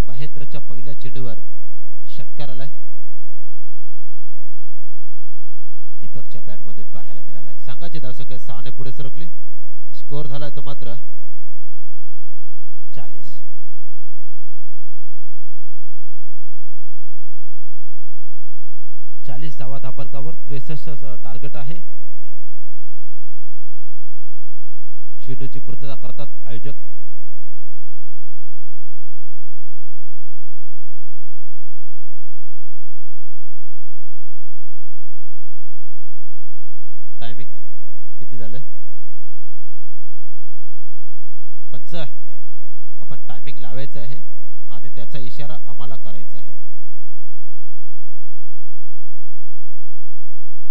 महेंद्रच्या पहिल्या चेंडूवर षटकार आलाय. दीपकच्या बॅट मधून पाहायला मिळालाय. संघाची धावसंख्या 6 ने पुढे सरकली. स्कोर झालाय तो मात्र 40. धावा धापलकावर 63 टार्गेट आहे. चेंडूची पूर्तता करतात आयोजक. टायमिंग किती झालंय? 5. आपण टायमिंग लावायचं आहे आणि त्याचा इशारा आम्हाला करायचा आहे.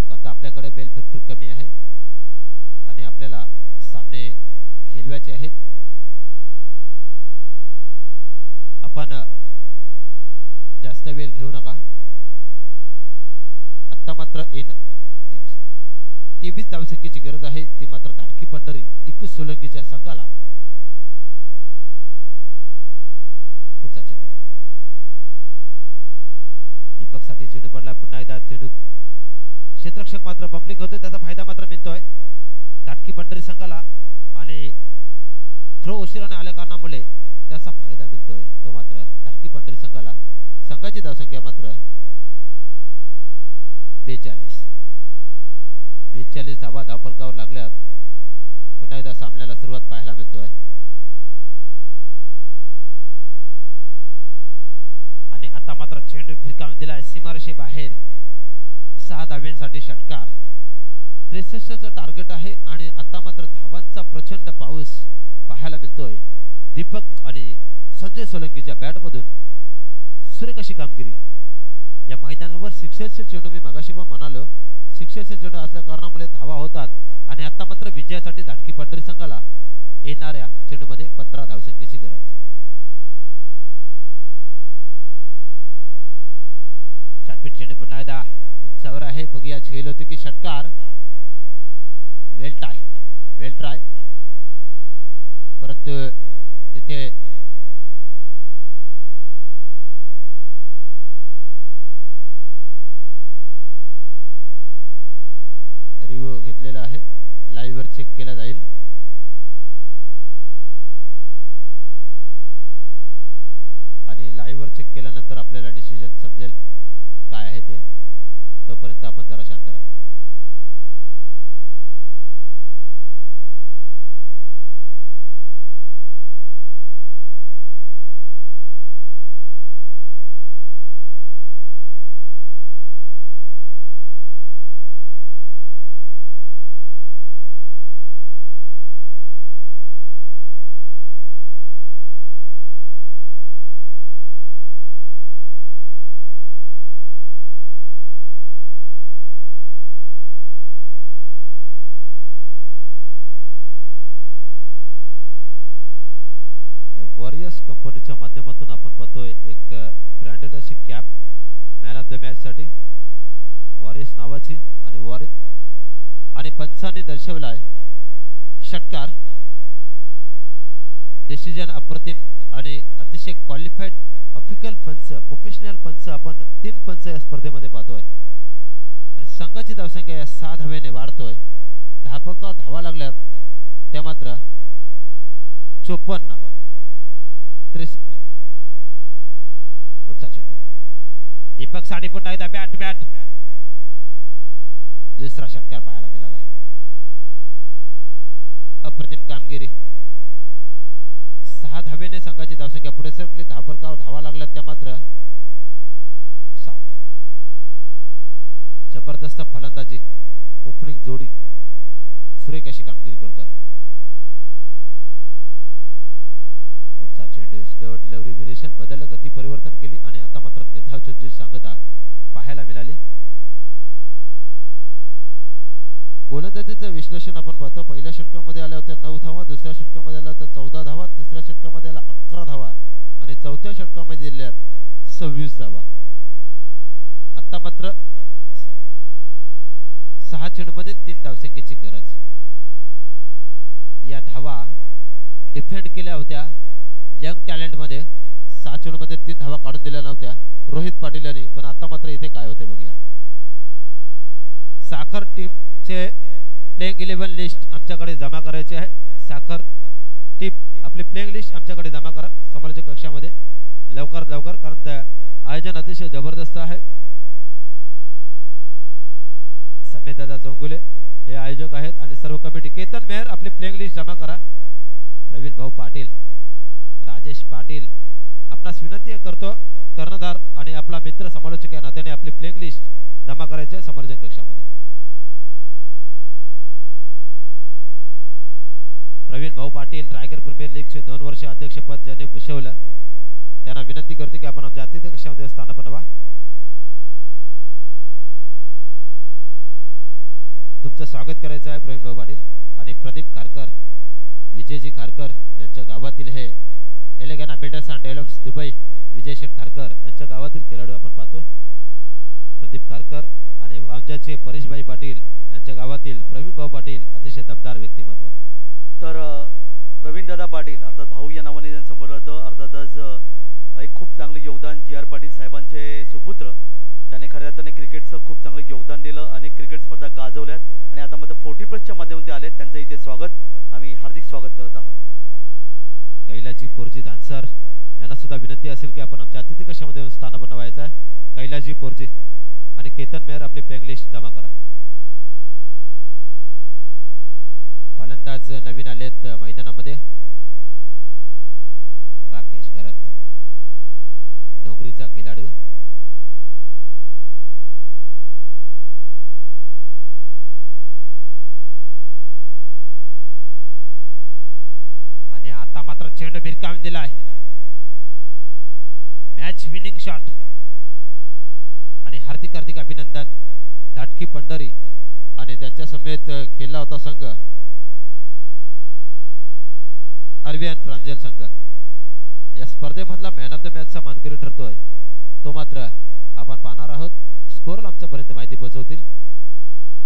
कोणता आपल्याकडे वेळ भरपूर कमी आहे आणि आपल्याला सामने खेळवायचे आहेत. आपण जास्त वेळ घेऊ नका. आता मात्र 23 धावसंख्येची गरज आहे. ती मात्र धाटकी पंढरी इकू सोलंकीच्या संघाला. पुढचा चेंडू दीपक साठी चेंडू पडला. पुन्हा एकदा चेंडू क्षेत्ररक्षक मात्र पंपलिंग होते. त्याचा फायदा मात्र मिळतोय धाटकी पंढरी संघाला आणि थ्रो उशिराने आल्या कारणामुळे त्याचा फायदा मिळतोय तो मात्र धाटकी पंढरी संघाला. संघाची धावसंख्या मात्र 42 धावा धावपलकावर लागल्यात. पुन्हा एकदा सामन्याला सुरुवात पाहायला मिळतोय आणि आता मात्र चेंडू भिरकावून दिलाय सीमारेषे बाहेर. 6 धाव्यांसाठी षटकार. 63चं टार्गेट आहे आणि आता मात्र धावांचा प्रचंड पाऊस पाहायला मिळतोय. दीपक आणि संजय सोलंकीच्या बॅटमधून सुरेख अशी कामगिरी. या मैदानावर सिक्सरचे चेंडू मी मगाशी पण म्हणालो सिक्सरचे चेंडू असल्या कारणामुळे धावा होतात आणि आता मात्र विजयासाठी धाटकी पंढरी संघाला येणाऱ्या चेंडूमध्ये 15 धावसंख्येची गरज. षटपीठ चेंडू पुन्हा एकदा उंचावर आहे. बघूया झेल होते की षटकार. वेल ट्राय परंतु तिथे रिव्ह्यू घेतलेला आहे. लाईव्ह वर चेक केला जाईल आणि लाईव्ह वर चेक केल्यानंतर आपल्याला डिसिजन समजेल काय आहे ते. तोपर्यंत आपण जरा शांत राहा. वॉरियर्स कंपनीच्या माध्यमातून आपण पाहतोय एक ब्रँडेड अशी cap man of the match साठी वॉरियर्स नावाची आणि पंचांनी दर्शवलाय षटकार. डिसिजन अप्रतिम आणि अतिशय क्वालिफाईड ऑफिशियल पंच प्रोफेशनल पंच आपण 3 पंच या स्पर्धेमध्ये पाहतोय आणि संघाची धावसंख्या या 6 धावेने वाढतोय. धावा लागल्यात त्या मात्र 54. पुढचा चेंडू दीपक साठी पुन्हा एकदा बॅट. दुसरा षटकार पाहायला मिळाला. अप्रतिम कामगिरी. 6 धावेने संघाची धावसंख्या पुढे सरकली. धावपलकावर धावा लागल्यात त्या मात्र 60. जबरदस्त फलंदाजी. ओपनिंग जोडी सुरेख अशी कामगिरी करतोय. पुढचा चेंडू स्लो डिलिव्हरी व्हेरिएशन बदल गती परिवर्तन केली आणि आता मात्र निर्धाव चेंडूची सांगता पाहायला मिळाली. गोलंदाजीचं विश्लेषण आपण पाहतो. पहिल्या षटकामध्ये आल्या होत्या 9 धावा, दुसऱ्या षटकामध्ये आल्या होत्या 14 धावा, तिसऱ्या षटकामध्ये आल्या 11 धावा आणि चौथ्या षटकामध्ये दिल्यात 26 धावा. आता मात्र 6 चेंडूमध्ये 3 धावसंख्येची गरज. या धावा डिफेंड केल्या होत्या यंग टॅलेंट मध्ये. 6 चेंडूमध्ये 3 धावा काढून दिल्या नव्हत्या रोहित पाटील यांनी, पण आता मात्र इथे काय होते बघूया. साखर टीमचे प्लेइंग 11 लिस्ट आमच्याकडे जमा करायचे आहे. साखर टीम आपली प्लेइंग लिस्ट आमच्याकडे जमा करा समालोचक कक्षामध्ये लवकरात लवकर, कारण आयोजन अतिशय जबरदस्त आहे. समीरदादा चौंगुले हे आयोजक आहेत आणि सर्व कमिटी. केतन मेहर आपली प्लेइंग लिस्ट जमा करा. प्रवीण भाऊ पाटील, राजेश पाटील आपणास विनंती करतो, कर्णधार आणि आपला मित्र समालोचक या नात्याने आपली प्लेइंग लिस्ट जमा करायचे समालोचन कक्षामध्ये. प्रवीण भाऊ पाटील रायगड प्रीमियर लीगचे 2 वर्ष अध्यक्षपद ज्यांनी भूषवलं त्यांना विनंती करते की आपण आमच्या अतिथी कक्षामध्ये स्थान बनवा. तुमचं स्वागत करायचं आहे प्रवीण भाऊ पाटील. आणि प्रदीप खारकर, विजयजी खारकर यांच्या गावातील हे एलेगाना बिल्डर्स अँड डेव्हलपर्स दुबई विजय शेठ खारकर यांच्या गावातील खेळाडू आपण पाहतोय. प्रदीप खारकर आणि आमच्याचे परेशभाई पाटील यांच्या गावातील प्रवीण भाऊ पाटील अतिशय दमदार व्यक्तिमत्व. तर प्रवीण दादा पाटील अर्थात भाऊ या नावाने त्यांनी संबोधलं जातं. अर्थातच एक खूप चांगले योगदान जी आर पाटील साहेबांचे सुपुत्र, त्याने खऱ्या अर्थाने क्रिकेटचं खूप चांगलं योगदान दिलं. अनेक क्रिकेट स्पर्धा गाजवल्यात आणि आता मात्र 40+ माध्यमातून ते आले. त्यांचं इथे स्वागत आम्ही हार्दिक स्वागत करत आहोत. कैलाजी पोरजी धानसर यांना सुद्धा विनंती असेल की आपण आमच्या अतिथी कक्षामध्ये स्थान बनवायचं आहे. कैलाजी पोरजी आणि केतन मेहर आपली प्लेइंग लिस्ट जमा करा. फलंदाज नवीन आलेत मैदानामध्ये. राकेश घरत डोंगरीचा खेळाडू. आणि आता मात्र चेंडू भिरकावून दिलाय. मॅच विनिंग शॉट आणि हार्दिक हार्दिक अभिनंदन. धाटकी पंढरी आणि त्यांच्या समेत खेळला होता संघ अरविंद प्रांजल संघ. या स्पर्धेमधला मॅन ऑफ द मॅचचा मानकरी ठरतोय तो मात्र आपण पाहणार आहोत. स्कोर आमच्यापर्यंत माहिती पोहोचवतील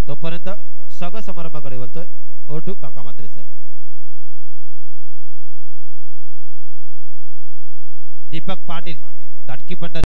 तोपर्यंत सगळं समारंभाकडे बोलतोय ओटू काका मात्रे सर. दीपक पाटील धाटकी पंढरी.